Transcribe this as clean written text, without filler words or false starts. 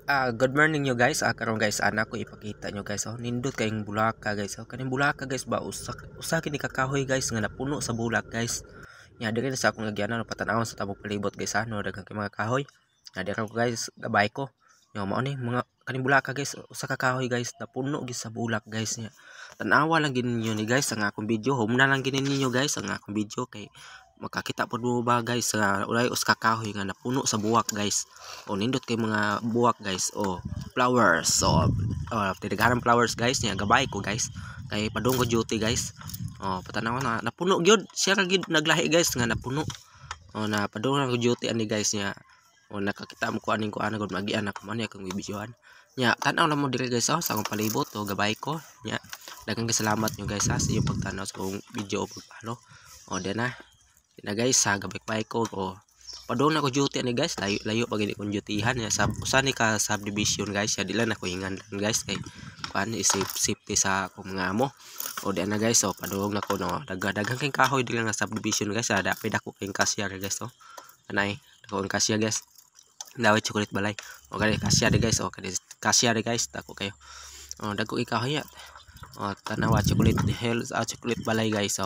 Good morning nyo guys. Karon guys ana ko ipakita nyo guys nindot kayong bulaka guys. Kaning bulaka guys ba usa kini kakahoy guys nga napuno sa bulak guys. Nya diri sa akong lagyanan patanawon sa tabok palibot guys daghang kay mga kahoy. Nya diri ko guys gabay ko. Nya mao ni mga kaning bulaka guys usa ka kahoy guys napuno gid sa bulak guys nya. Tanawa lang gid ninyo ni guys ang akong video. Humna lang gid ninyo guys ang akong video kay makakita po mo ba guys sa ulay uska kahoy nga napuno sa buwak guys. O nindot kay mga buwak guys. O flowers. So tinigaran flowers guys nya gabay ko guys. Kay padung ko duty guys. O patanaw na napuno gyud siya gid naglahi guys nga napuno. O na padung ko duty ani guys nya. O nakakita mo ko aning ko ana gud magian ako man akong bibidyohan. Nya tanaw lang mo diri guys sa akong palibot o gabay ko nya. Daghang salamat nyo guys sa inyong pagtanaw sa akong video o pagpalo. O din na guys gabay ko o padung na ko duty ani guys layo pag hindi kong dutyhan ya sa usa ni ka subdivision guys ya dila na ko ingan guys kay kuan safety sa akong mga amo o di na guys padung na ko no daghang kay kahoy dila nga subdivision guys dapat dako kay kasya guys anay dako ang kasya guys dawit chocolate balay o kani kasya guys o kani kasya guys dako kayo dako ikahoy ya tanawa chocolate hell chocolate balay guys